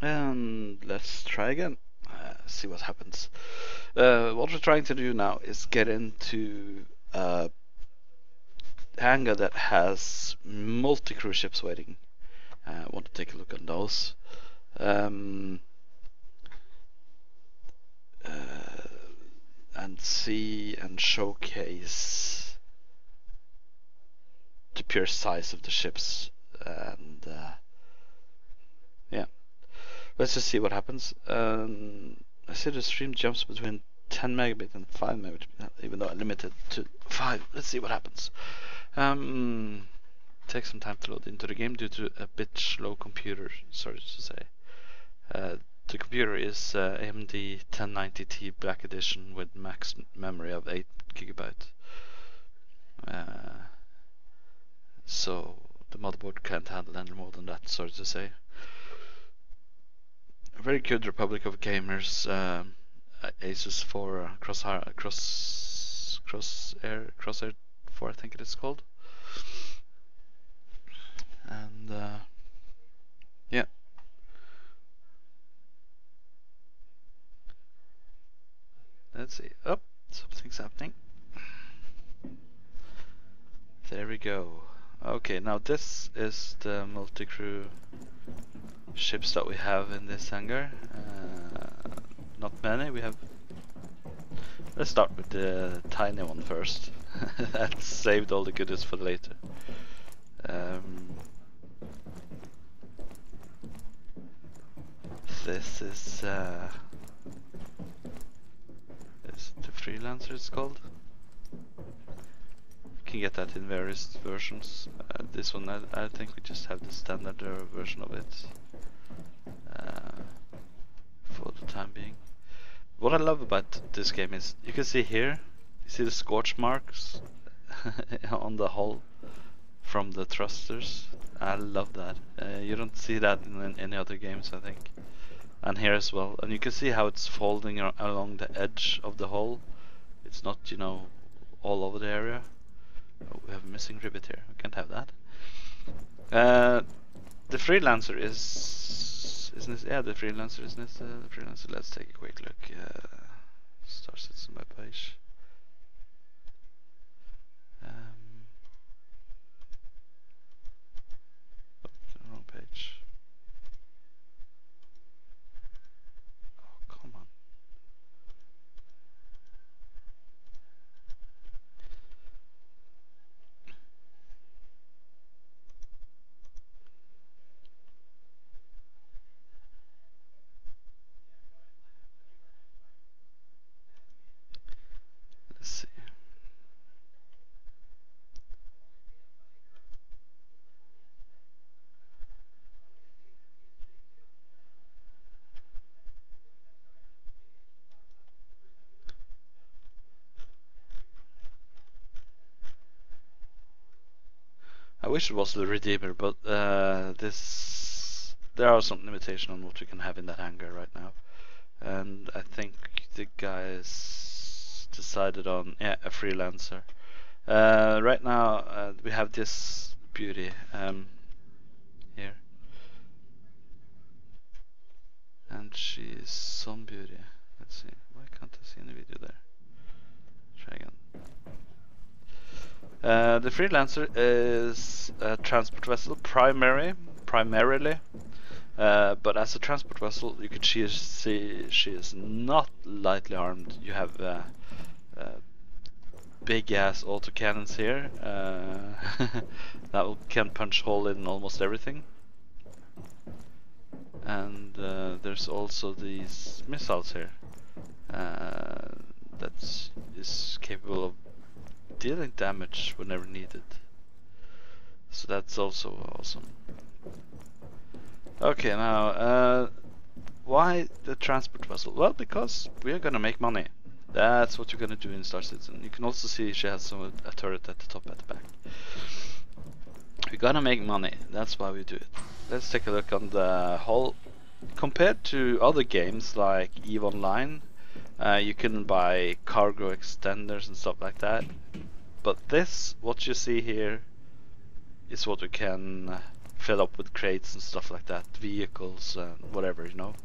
And let's try again. See what happens. What we're trying to do now is get into a hangar that has multi-cruise ships waiting. I want to take a look on those. And see and showcase the pure size of the ships. And yeah, let's just see what happens. I see the stream jumps between 10 megabit and 5 megabit, even though I limited to 5. Let's see what happens. Take some time to load into the game due to a bit slow computer, sorry to say. The computer is AMD 1090Ti Black Edition with max memory of 8 gigabyte. So the motherboard can't handle any more than that, sorry to say. A very good Republic of Gamers Asus for Crosshair 4, I think it is called. And yeah. Let's see. Oh, something's happening. There we go. Okay, now this is the multi-crew ships that we have in this hangar. Not many. We have. Let's start with the tiny one first. That saved all the goodies for later. This is the Freelancer, it's called. You can get that in various versions. This one, I think we just have the standard version of it for the time being. What I love about this game is you can see here, you see the scorch marks on the hull from the thrusters. I love that. You don't see that in any other games, I think. And here as well. And you can see how it's folding along the edge of the hull. It's not, you know, all over the area. Oh, we have a missing rivet here. We can't have that. The Freelancer isn't this? Yeah, the Freelancer, isn't it? The Freelancer. Let's take a quick look. Star Citizen web page. Oh, the wrong page. Oh, come on. Let's see. I wish it was the Redeemer, but there are some limitations on what we can have in that hangar right now. And I think the guys decided on a Freelancer. Right now we have this beauty here, and she's some beauty. Let's see. Why can't I see any video there? Try again. The Freelancer is a transport vessel primarily. But as a transport vessel, you can see she is not lightly armed. You have big ass autocannons here that can punch hole in almost everything. And there's also these missiles here that is capable of dealing damage whenever needed. So that's also awesome. Okay, now why the transport vessel? Well, because we are gonna make money. That's what you're gonna do in Star Citizen. You can also see she has a turret at the top, at the back. We're gonna make money. That's why we do it. Let's take a look on the hull. Compared to other games like EVE Online, you can buy cargo extenders and stuff like that. But this, what you see here, is what we can filled up with crates and stuff like that, vehicles and whatever, you know.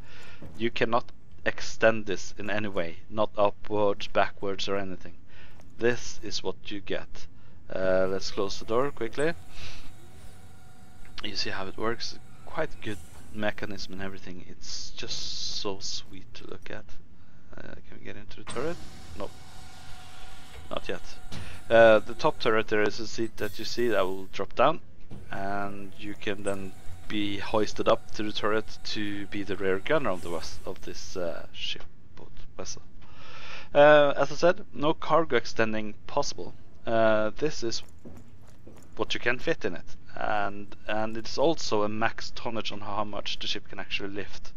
You cannot extend this in any way, not upwards, backwards or anything. This is what you get. Let's close the door quickly. You see how it works. Quite good mechanism and everything. It's just so sweet to look at. Can we get into the turret? Nope. Not yet. The top turret, there is a seat that you see that will drop down, and you can then be hoisted up to the turret to be the rear gunner of this ship, boat, vessel. As I said, no cargo extending possible. This is what you can fit in it, and it's also a max tonnage on how much the ship can actually lift.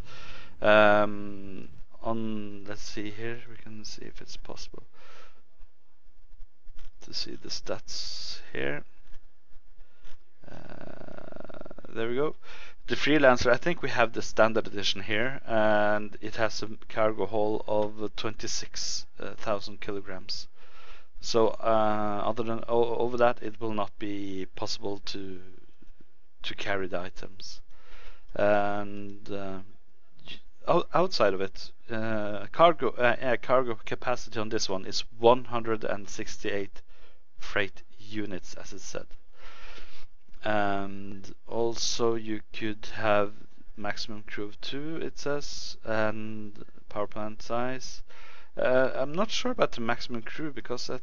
Let's see here, we can see if it's possible to see the stats here. There we go. The Freelancer, I think we have the standard edition here, and it has a cargo hold of 26,000 kilograms. So other than over that, it will not be possible to carry the items. And outside of it, cargo capacity on this one is 168 freight units, as it said. And also you could have maximum crew of 2, it says, and power plant size. I'm not sure about the maximum crew, because I'm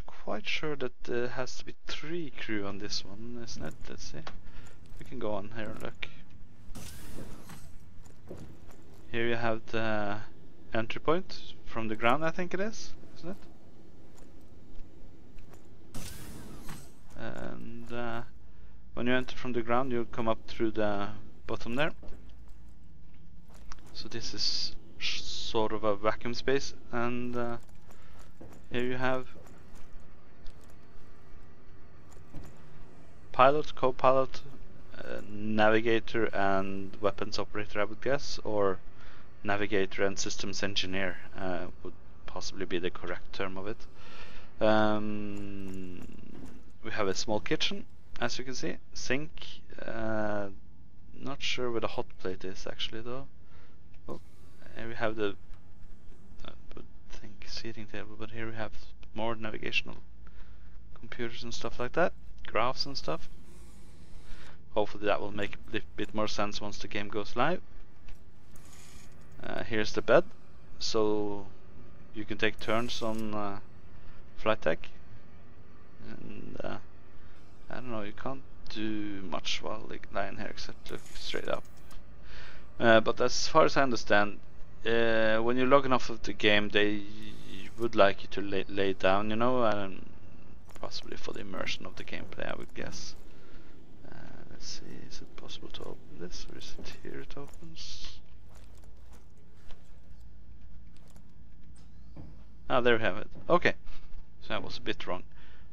quite sure that there has to be 3 crew on this one, isn't it? Let's see. We can go on here and look. Here you have the entry point from the ground, I think it is, isn't it? And when you enter from the ground, you'll come up through the bottom there. So this is sort of a vacuum space, and here you have pilot, co-pilot, navigator and weapons operator, I would guess, or navigator and systems engineer would possibly be the correct term of it. We have a small kitchen, as you can see, sink. Not sure where the hot plate is actually though. Oh, here we have the seating table, but here we have more navigational computers and stuff like that, graphs and stuff. Hopefully that will make a bit more sense once the game goes live. Here's the bed, so you can take turns on flight deck, and I don't know, you can't do much while lying here except look straight up. But as far as I understand, when you're logging off of the game, they would like you to lay down, you know, and possibly for the immersion of the gameplay, I would guess. Let's see, is it possible to open this, or is it here it opens? Ah, there we have it. Okay, so I was a bit wrong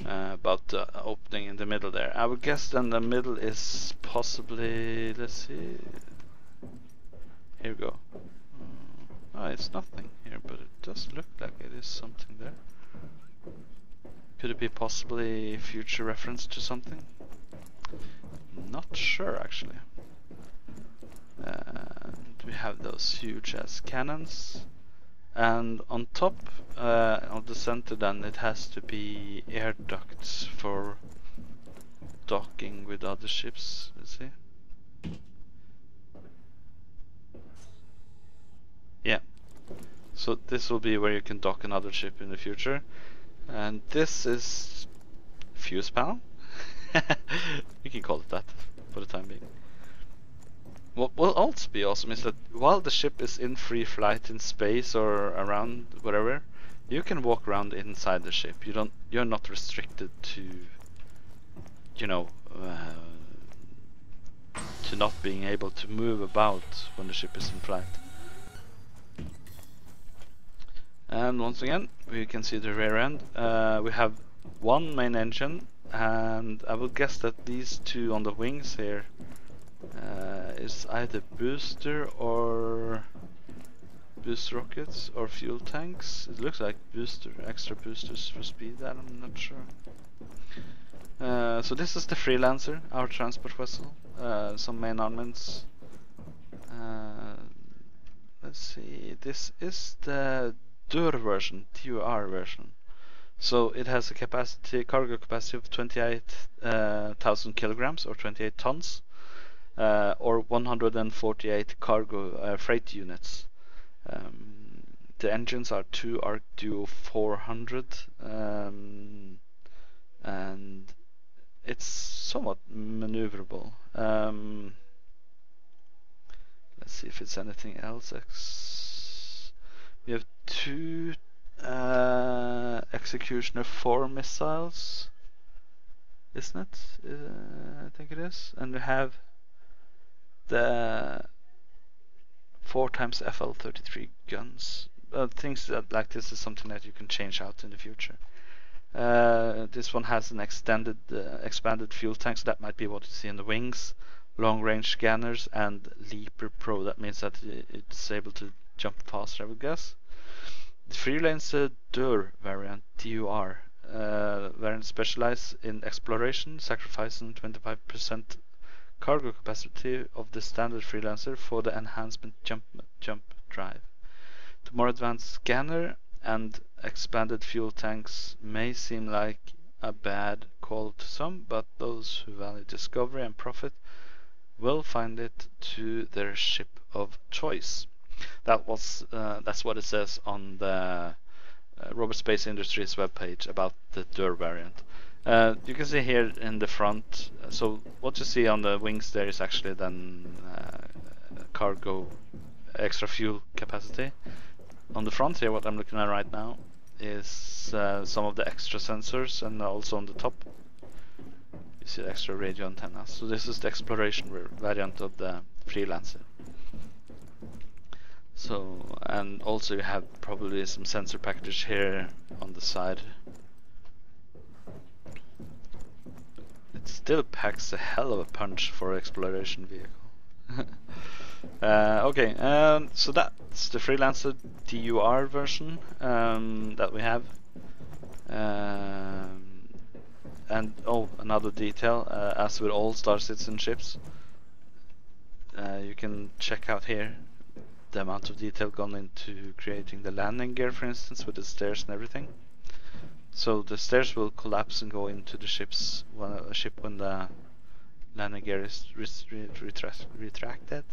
about the opening in the middle there. I would guess then the middle is possibly, let's see, here we go. Oh, it's nothing here, but it does look like it is something there. Could it be possibly future reference to something? Not sure actually. And we have those huge ass cannons, and on top of the center then it has to be air ducts for docking with other ships. Let's see. Yeah, so this will be where you can dock another ship in the future, and this is fuse panel. We can call it that for the time being. What will also be awesome is that while the ship is in free flight in space or around wherever, you can walk around inside the ship. You're not restricted to, you know, to not being able to move about when the ship is in flight. And once again, we can see the rear end. We have one main engine, and I would guess that these two on the wings here is either booster rockets or fuel tanks. It looks like extra boosters for speed. I'm not sure. So this is the Freelancer, our transport vessel. Some main armaments. Let's see. This is the DUR version, DUR version. So it has a cargo capacity of 28,000 kilograms or 28 tons, or 148 cargo freight units. The engines are two Arc Duo 400, and it's somewhat maneuverable. Let's see if it's anything else. We have two Executioner 4 missiles, isn't it? I think it is. And we have the 4x FL-33 guns. Things like this is something that you can change out in the future. This one has an expanded fuel tank, so that might be what you see in the wings. Long-range scanners and Leaper Pro. That means that it's able to jump faster, I would guess. The Freelancer DUR variant, DUR, variant specialized in exploration, sacrificing 25% cargo capacity of the standard Freelancer for the enhancement jump drive. The more advanced scanner and expanded fuel tanks may seem like a bad call to some, but those who value discovery and profit will find it to their ship of choice. That's what it says on the Robert Space Industries webpage about the DUR variant. You can see here in the front, so what you see on the wings there is actually then cargo extra fuel capacity. On the front here, what I'm looking at right now is some of the extra sensors, and also on the top you see the extra radio antennas. So this is the exploration variant of the Freelancer. So, and also you have probably some sensor package here on the side. It still packs a hell of a punch for an exploration vehicle. Okay, so that's the Freelancer DUR version that we have. And another detail, as with all Star Citizen ships, you can check out here the amount of detail gone into creating the landing gear, for instance, with the stairs and everything. So the stairs will collapse and go into the ship when the landing gear is retracted.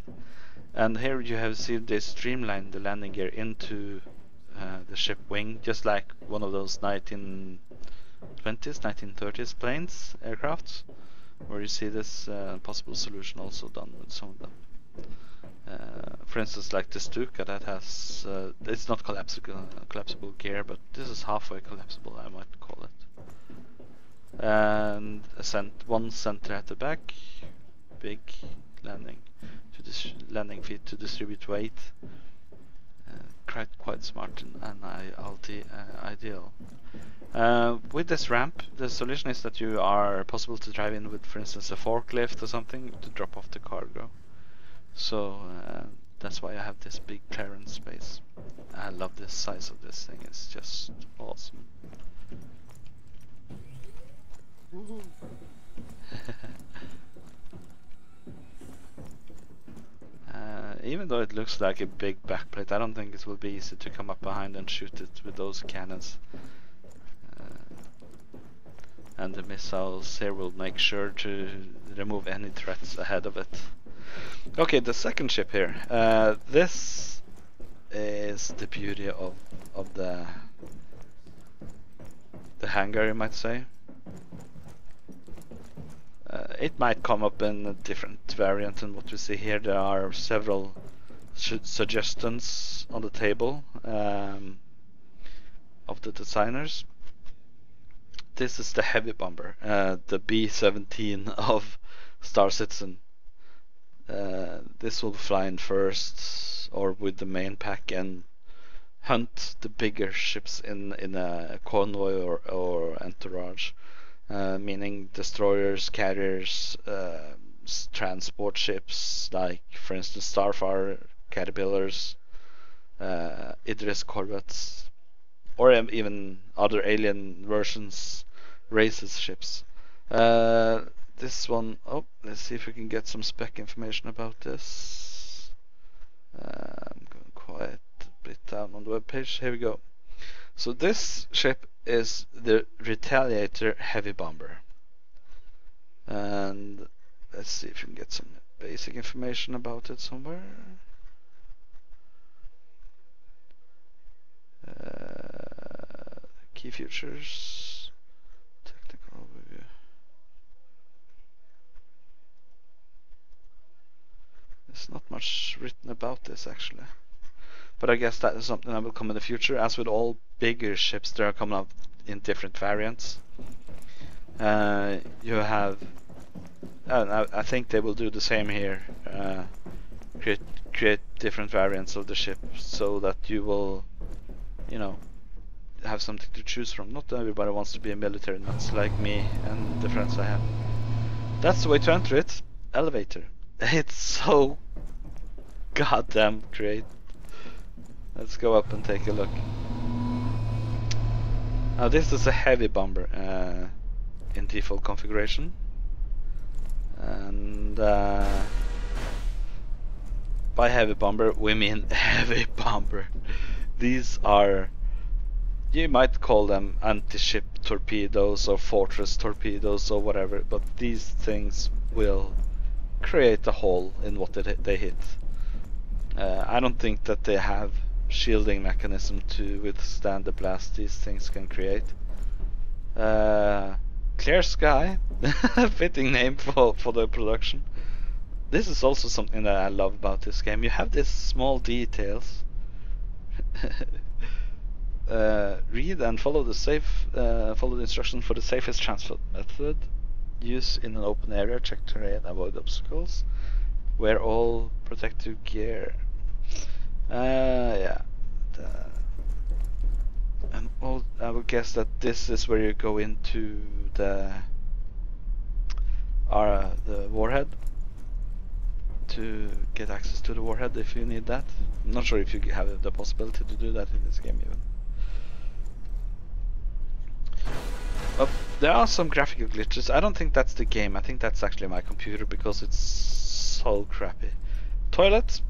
And here you have seen they streamlined the landing gear into the ship wing, just like one of those 1920s, 1930s planes, aircrafts, where you see this possible solution also done with some of them. For instance, like the Stuka that has, it's not collapsible gear, but this is halfway collapsible, I might call it. And one center at the back, big landing feet to distribute weight. Quite smart and ideal. With this ramp, the solution is that you are possible to drive in with, for instance, a forklift or something to drop off the cargo. So that's why I have this big clearance space. I love the size of this thing, it's just awesome. Even though it looks like a big backplate, I don't think it will be easy to come up behind and shoot it with those cannons. And the missiles here will make sure to remove any threats ahead of it. Okay, the second ship here. This is the beauty of the hangar, you might say. It might come up in a different variant than what we see here. There are several suggestions on the table of the designers. This is the heavy bomber, the B-17 of Star Citizen. This will fly in first, or with the main pack, and hunt the bigger ships in a convoy or entourage. Meaning destroyers, carriers, transport ships, like for instance Starfire, Caterpillars, Idris corvettes, or even other alien versions, races ships. This one, oh, let's see if we can get some spec information about this. I'm going quite a bit down on the webpage. Here we go. So this ship is the Retaliator heavy bomber. And let's see if we can get some basic information about it somewhere. Key features, technical overview. There's not much written about this actually, but I guess that is something that will come in the future. As with all bigger ships, they are coming out in different variants. You have, I think they will do the same here. Create different variants of the ship so that you will, you know, have something to choose from. Not everybody wants to be a military nuts like me and the friends I have. That's the way to enter it. Elevator. It's so goddamn great. Let's go up and take a look. Now this is a heavy bomber in default configuration, and by heavy bomber we mean heavy bomber. These are, you might call them anti-ship torpedoes or fortress torpedoes or whatever, but these things will create a hole in what they hit. I don't think that they have shielding mechanism to withstand the blast these things can create. Clear Sky, fitting name for the production. This is also something that I love about this game. You have these small details. Read and follow the instructions for the safest transport method. Use in an open area. Check terrain. Avoid obstacles. Wear all protective gear. Yeah. And I would guess that this is where you go into the warhead to get access to the warhead if you need that. I'm not sure if you have the possibility to do that in this game even. But there are some graphical glitches. I don't think that's the game. I think that's actually my computer because it's so crappy. Toilet.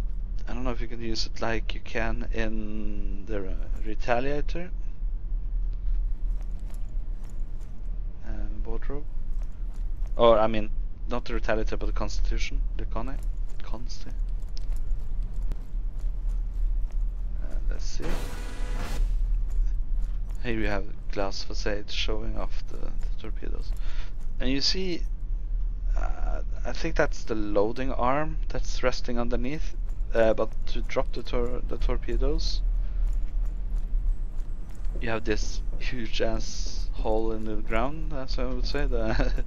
I don't know if you can use it like you can in the Retaliator. And wardrobe. Or I mean, not the Retaliator, but the Constitution, the Consti. Let's see. Here you have glass facade showing off the torpedoes, and you see, I think that's the loading arm that's resting underneath. But to drop the torpedoes, you have this huge ass hole in the ground, as I would say, the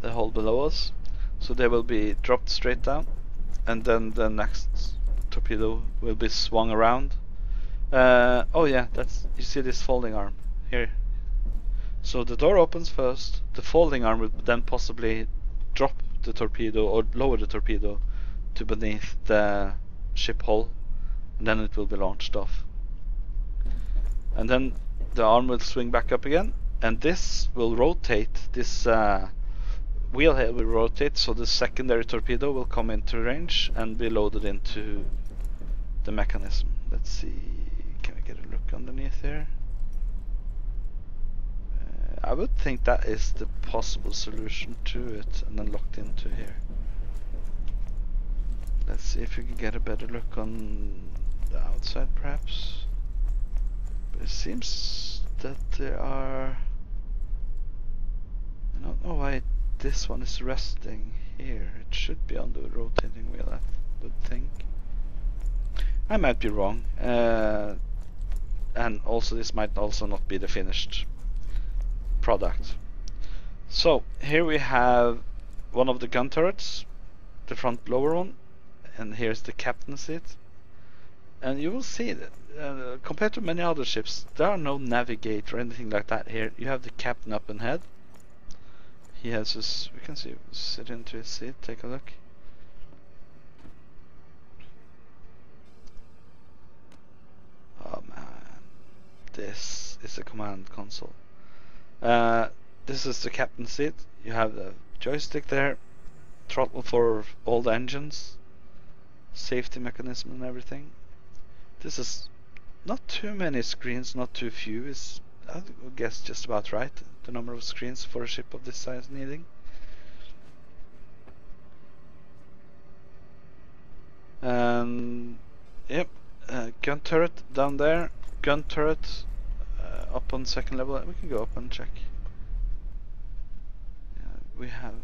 hole below us. So they will be dropped straight down, and then the next torpedo will be swung around. Oh yeah, you see this folding arm here. So the door opens first, the folding arm will then possibly drop the torpedo or lower the torpedo to beneath the ship hull, and then it will be launched off. And then the arm will swing back up again, and this will rotate, this wheel head will rotate, so the secondary torpedo will come into range and be loaded into the mechanism. Let's see, can we get a look underneath here? I would think that is the possible solution to it, and then locked into here. Let's see if we can get a better look on the outside perhaps. But it seems that there are, I don't know why this one is resting here. It should be on the rotating wheel, I would think. I might be wrong, and also this might also not be the finished product. So here we have one of the gun turrets, the front lower one, and here's the captain's seat. And you will see that compared to many other ships, there are no navigate or anything like that here. You have the captain up ahead. He has his, we can see, sit into his seat, take a look. Oh man, this is a command console. This is the captain's seat. You have the joystick there, throttle for all the engines, safety mechanism and everything. This is not too many screens, not too few. Is I guess just about right, the number of screens for a ship of this size needing. And yep, gun turret down there, gun turret up on second level. We can go up and check. We have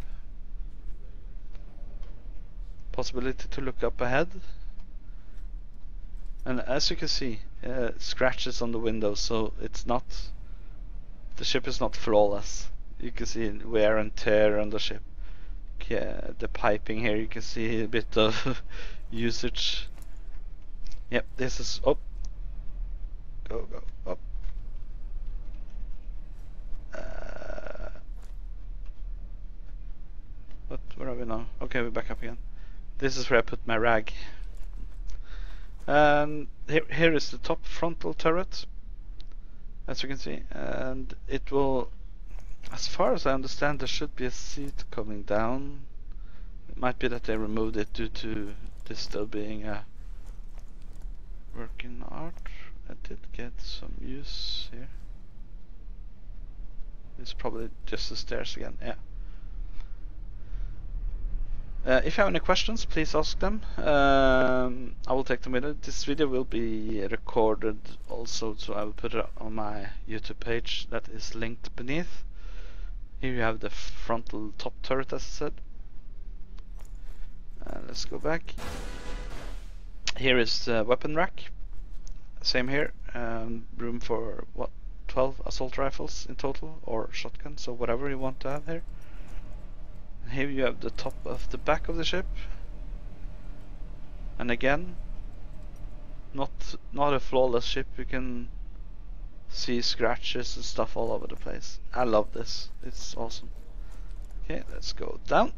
possibility to look up ahead, and as you can see, scratches on the windows, so it's not, the ship is not flawless. You can see wear and tear on the ship. Yeah, the piping here, you can see a bit of usage. Yep, this is up. Go up. Where are we now? Okay, we're back up again. This is where I put my rag. And here is the top frontal turret, as you can see, and it will, as far as I understand, there should be a seat coming down. It might be that they removed it due to this still being a work in art. I did get some use here. It's probably just the stairs again, yeah. If you have any questions, please ask them. I will take them with it. This video will be recorded also, so I will put it on my YouTube page that is linked beneath. Here you have the frontal top turret, as I said. Let's go back. Here is the weapon rack. Same here. Room for what, 12 assault rifles in total, or shotguns, or whatever you want to have here. Here you have the top of the back of the ship, and again, not a flawless ship. You can see scratches and stuff all over the place. I love this, it's awesome. Okay, let's go down.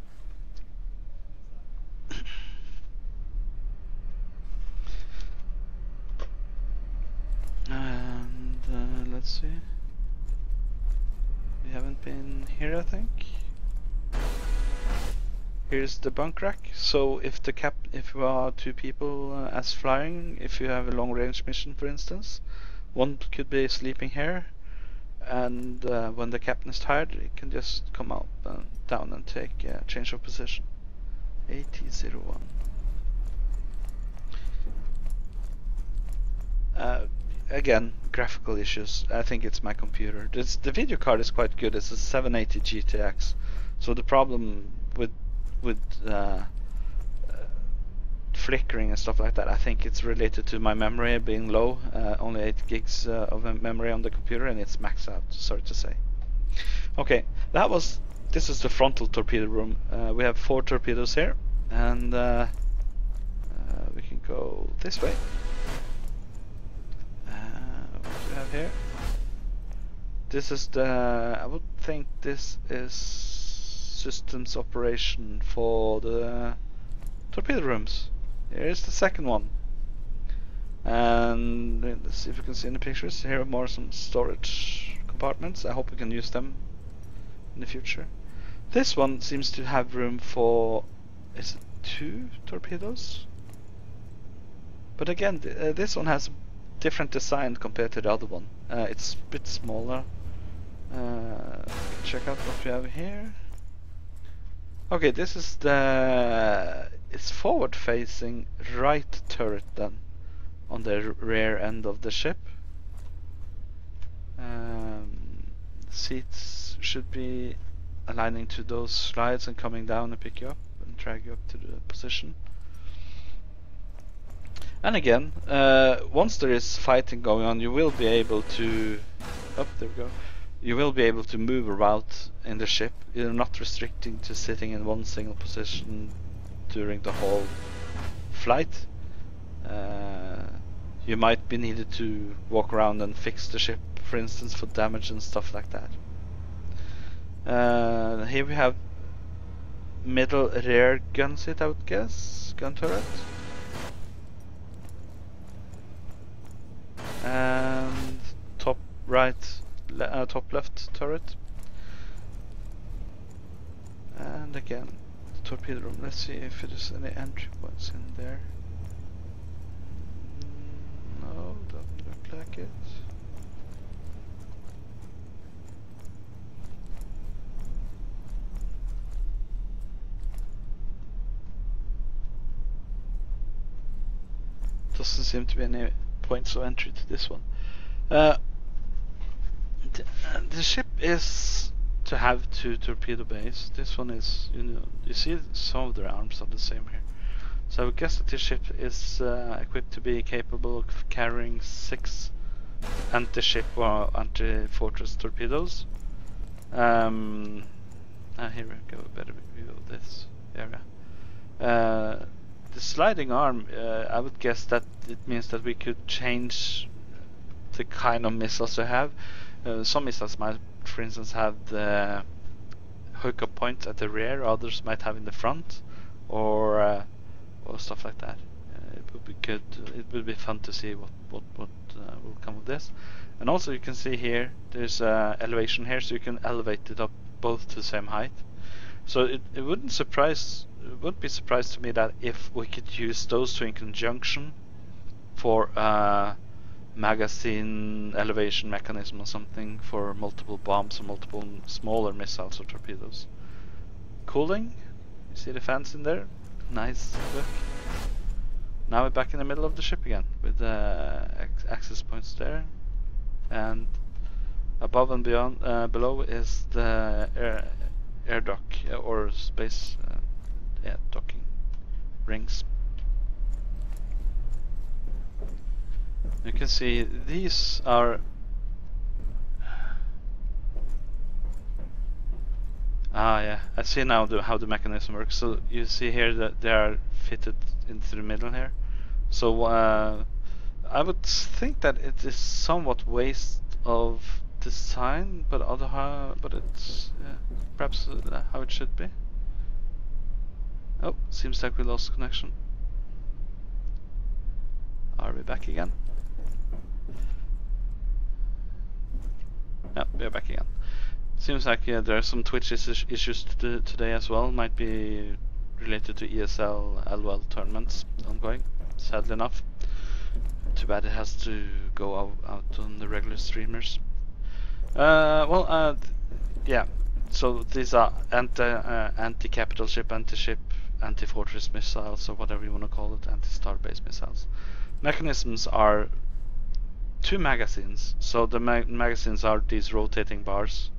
And let's see, we haven't been here, I think. Here's the bunk rack. So if you are two people as flying, if you have a long range mission, for instance, one could be sleeping here, and when the captain is tired, he can just come up and down and take a change of position. AT-01. Again, graphical issues. I think it's my computer. The video card is quite good. It's a 780 GTX. So the problem with flickering and stuff like that, I think it's related to my memory being low. Only 8 gigs of memory on the computer, and it's maxed out, sorry to say. Okay, this is the frontal torpedo room. We have 4 torpedoes here, and we can go this way. What do we have here? This is I would think this is systems operation for the torpedo rooms. Here's the second one, and let's see if you can see in the pictures. Here are more some storage compartments. I hope we can use them in the future. This one seems to have room for, is it 2 torpedoes? But again, this one has a different design compared to the other one. It's a bit smaller. Check out what we have here. Okay, this is it's forward facing right turret then, on the rear end of the ship. Seats should be aligning to those slides and coming down and pick you up and drag you up to the position. And again, once there is fighting going on, you will be able to, there we go. You will be able to move about in the ship. You're not restricting to sitting in one single position during the whole flight. You might be needed to walk around and fix the ship, for instance, for damage and stuff like that. Here we have middle rear gun seat, I would guess, gun turret. And top right, top left turret. And again, the torpedo room. Let's see if there's any entry points in there. No, doesn't look like it. Doesn't seem to be any points of entry to this one. The ship is to have 2 torpedo bays. This one is, you see some of their arms are the same here. So I would guess that this ship is equipped to be capable of carrying 6 anti-ship or anti-fortress torpedoes. Here we go, a better view of this area. The sliding arm, I would guess that it means that we could change the kind of missiles we have. Some missiles might, for instance, have the hookup point at the rear, others might have in the front, or stuff like that. It would be good. It would be fun to see what will come of this. And also, you can see here there's elevation here, so you can elevate it up both to the same height. So it wouldn't be surprised to me that if we could use those two in conjunction for magazine elevation mechanism or something for multiple bombs or multiple smaller missiles or torpedoes. Cooling, you see the fans in there? Nice look. Now we're back in the middle of the ship again with access points there, and above and beyond, below is the air dock or space docking rings. You can see these are I see now how the mechanism works. So you see here that they are fitted into the middle here. So I would think that it is somewhat waste of design, but it's perhaps how it should be. Oh, seems like we lost connection. Are we back again? Yeah, we're back again. Seems like there are some Twitch issues today as well. Might be related to ESL LOL tournaments ongoing, sadly enough. Too bad it has to go out on the regular streamers. Yeah. So these are anti-capital ship, anti-ship, anti-fortress missiles, or whatever you want to call it, anti-star-based missiles. Mechanisms are 2 magazines. So the magazines are these rotating bars.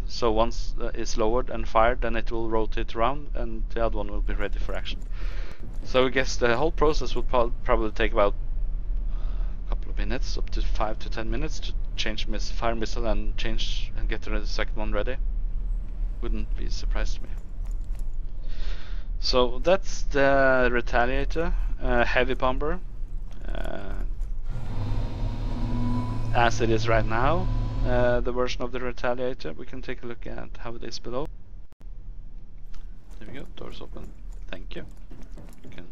So once it's lowered and fired, then it will rotate around, and the other one will be ready for action. So I guess the whole process will probably take about a couple of minutes, up to 5 to 10 minutes, to change fire missile and get the second one ready. Wouldn't be surprised to me. So that's the Retaliator, heavy bomber, as it is right now. The version of the Retaliator, we can take a look at how it is below. There we go, doors open. Thank you. We can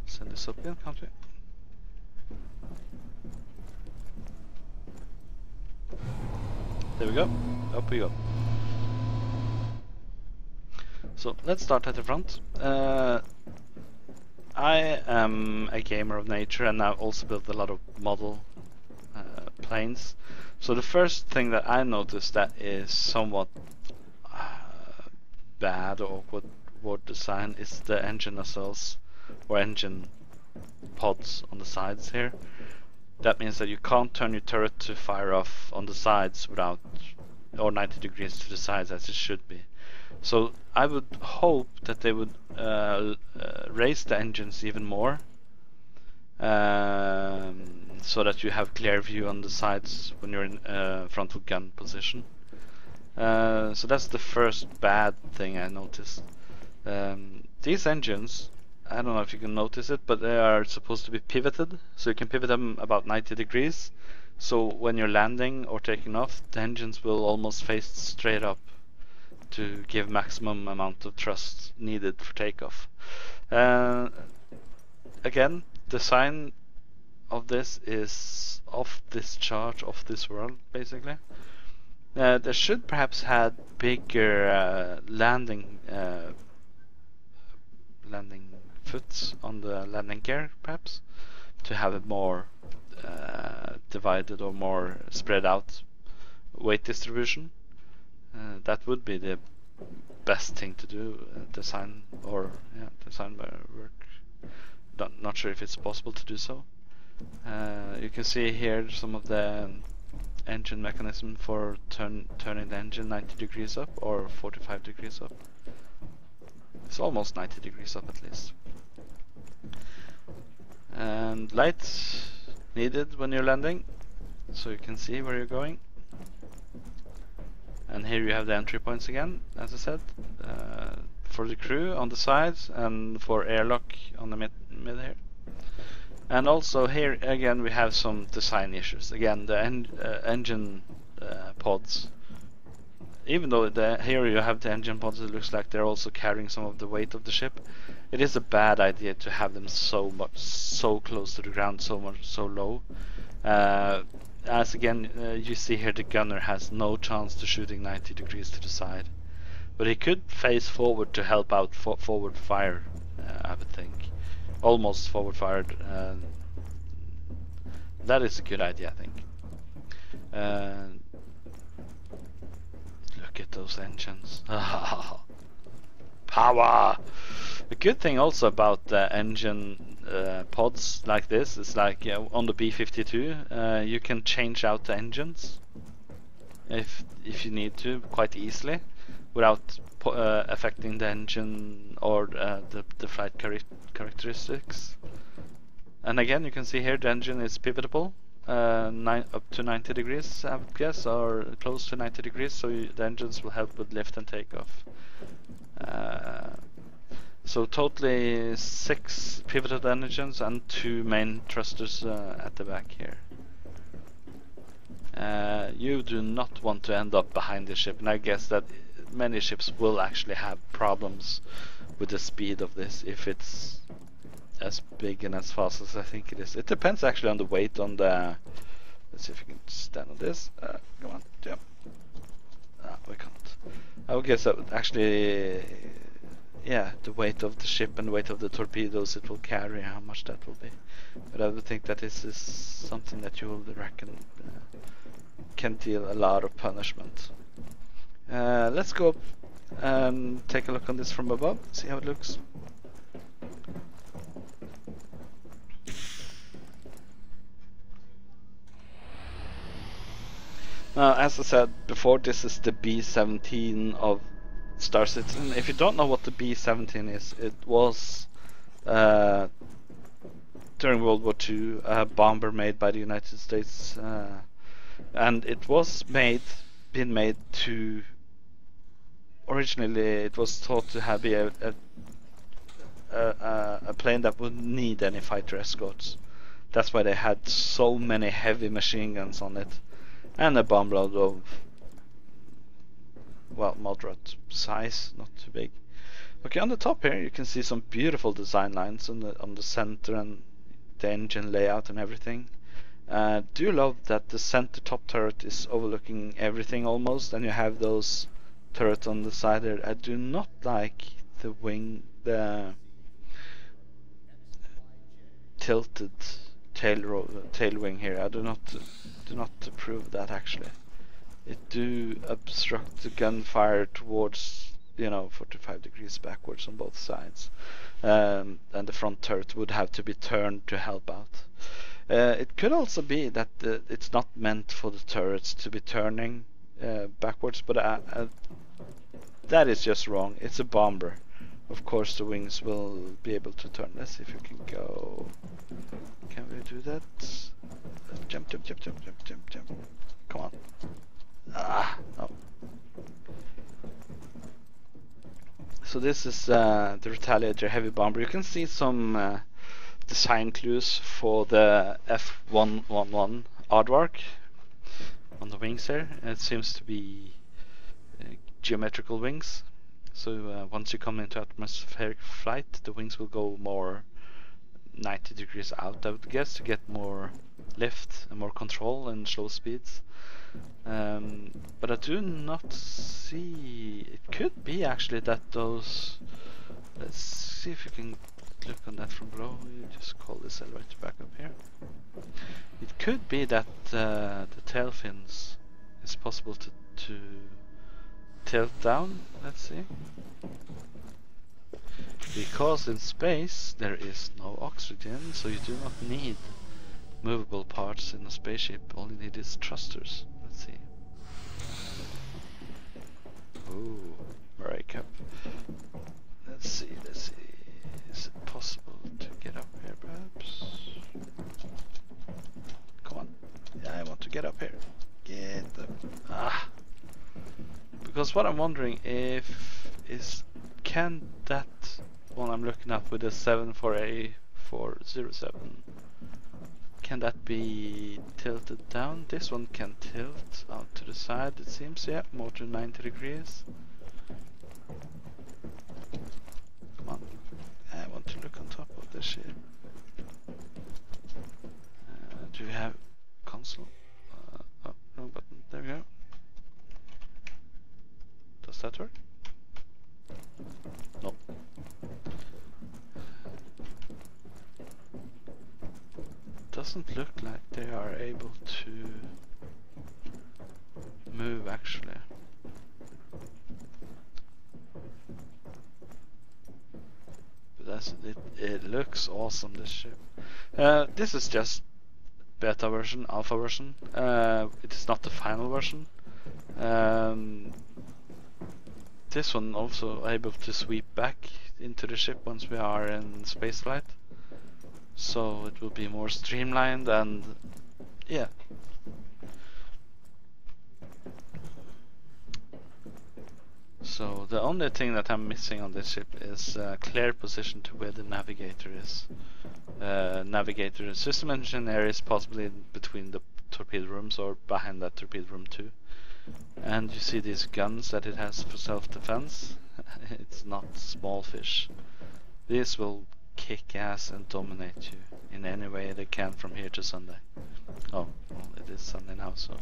send this up again, can't we? There we go, up we go. So let's start at the front. I am a gamer of nature, and I've also built a lot of model planes. So the first thing that I noticed that is somewhat bad or awkward design is the engine nacelles or engine pods on the sides here. That means that you can't turn your turret to fire off on the sides without, or 90 degrees to the sides as it should be. So I would hope that they would raise the engines even more, so that you have clear view on the sides when you're in frontal gun position. So that's the first bad thing I noticed. These engines, I don't know if you can notice it, but they are supposed to be pivoted, so you can pivot them about 90 degrees. So when you're landing or taking off, the engines will almost face straight up to give maximum amount of thrust needed for takeoff. Again, design of this is off this chart, off this world, basically. They should perhaps had bigger landing foots on the landing gear, perhaps, to have it more divided or more spread out weight distribution. That would be the best thing to do, design work. Not sure if it's possible to do so. You can see here some of the engine mechanism for turning the engine 90 degrees up or 45 degrees up. It's almost 90 degrees up at least. And lights needed when you're landing, so you can see where you're going. And here you have the entry points again, as I said, for the crew on the sides and for airlock on the mid here. And also here again we have some design issues. Again, the engine pods. Even though here you have the engine pods, it looks like they're also carrying some of the weight of the ship. It is a bad idea to have them so close to the ground, so low. As again, you see here the gunner has no chance to shooting 90 degrees to the side, but he could face forward to help out forward fire. I would think, almost forward fired. That is a good idea, I think. Look at those engines. Power! The good thing also about the engine pods like this is like on the B-52 you can change out the engines if you need to quite easily without affecting the engine or the flight characteristics. And again, you can see here the engine is pivotable up to 90 degrees, I would guess, or close to 90 degrees, so the engines will help with lift and takeoff. So totally 6 pivoted engines and 2 main thrusters at the back here. You do not want to end up behind the ship, and I guess that many ships will actually have problems with the speed of this if it's as big and as fast as I think it is. It depends actually on the weight on the... Let's see if we can stand on this. Come on, jump. We can't. I would guess that would actually... Yeah, the weight of the ship and the weight of the torpedoes it will carry, how much that will be. But I would think that this is something that you will reckon can deal a lot of punishment. Let's go up and take a look on this from above, see how it looks. Now, as I said before, this is the B-17 of Star Citizen. If you don't know what the B-17 is, it was during World War II a bomber made by the United States, and it was been made to... Originally, it was thought to have a plane that wouldn't need any fighter escorts. That's why they had so many heavy machine guns on it, and a bomb load of, well, moderate size, not too big. Okay, on the top here you can see some beautiful design lines on the center and the engine layout and everything. Do love that the center top turret is overlooking everything almost, and you have those turrets on the side there. I do not like the the tilted tail wing here. I do not approve that actually. It do obstruct the gunfire towards, 45 degrees backwards on both sides, and the front turret would have to be turned to help out. It could also be that it's not meant for the turrets to be turning backwards, but that is just wrong. It's a bomber. Of course the wings will be able to turn. Let's see if you can go. Can we do that? Jump. Come on. No. So this is the Retaliator heavy bomber. You can see some design clues for the F111 aardvark on the wings here. It seems to be geometrical wings. So once you come into atmospheric flight, the wings will go more 90 degrees out, I would guess, to get more lift and more control in slow speeds. But I do not see. It could be actually that those. Let's see if you can look on that from below. You just call this elevator back up here. It could be that the tail fins is possible to tilt down. Let's see. Because in space there is no oxygen, so you do not need movable parts in a spaceship. All you need is thrusters. Let's see. Ooh, brake up. Let's see. Is it possible to get up here, perhaps? Come on. Yeah, I want to get up here. Get up. Ah. Because what I'm wondering is can that one I'm looking at with the 74A407, can that be tilted down? This one can tilt out to the side, it seems. Yeah, more to 90 degrees. Come on. I want to look on top of this ship. Do we have console? Oh, wrong button. There we go. Does that work? No. Doesn't look like they are able to move actually. But that's it. It looks awesome, this ship. This is just beta version, alpha version. It is not the final version. This one also able to sweep back into the ship once we are in spaceflight. So it will be more streamlined and yeah. So the only thing that I'm missing on this ship is a clear position to where the navigator is. Navigator system engineer is possibly between the torpedo rooms or behind that torpedo room too. And you see these guns that it has for self-defense. It's not small fish. This will kick ass and dominate you in any way they can from here to Sunday. Oh, well, it is Sunday now, so.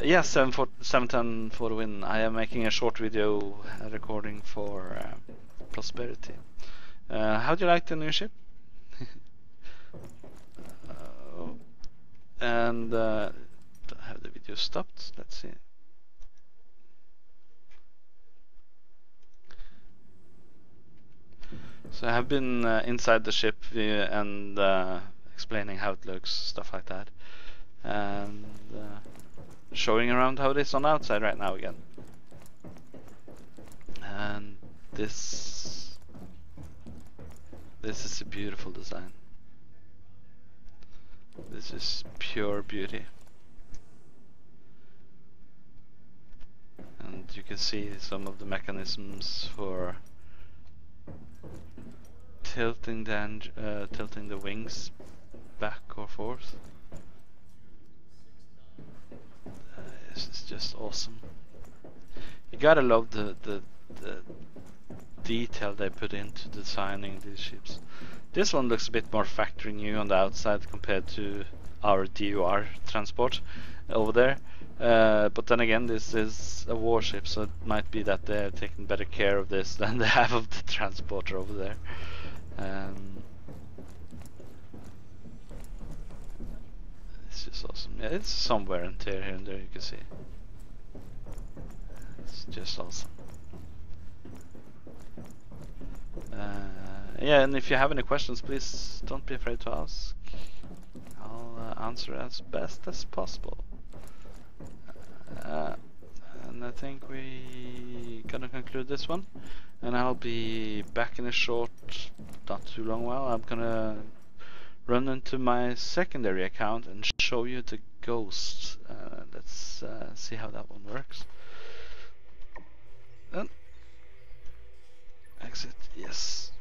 Yeah, 710 for the win. I am making a short video recording for Prosperity. How do you like the new ship? And have the video stopped? Let's see. So I have been inside the ship and explaining how it looks, stuff like that, and showing around how it is on the outside right now again. And this is a beautiful design. This is pure beauty. And you can see some of the mechanisms for tilting the wings back or forth. This is just awesome. You gotta love the detail they put into designing these ships. This one looks a bit more factory new on the outside compared to our DUR transport over there. But then again, this is a warship, so it might be that they're taking better care of this than they have of the transporter over there. It's just awesome. Yeah, it's some wear and tear here and there, you can see. It's just awesome. Yeah, and if you have any questions, please don't be afraid to ask. I'll answer as best as possible. And I think we gonna conclude this one, and I'll be back in a short, not too long while. I'm gonna run into my secondary account and show you the ghost. Let's see how that one works. And exit, yes.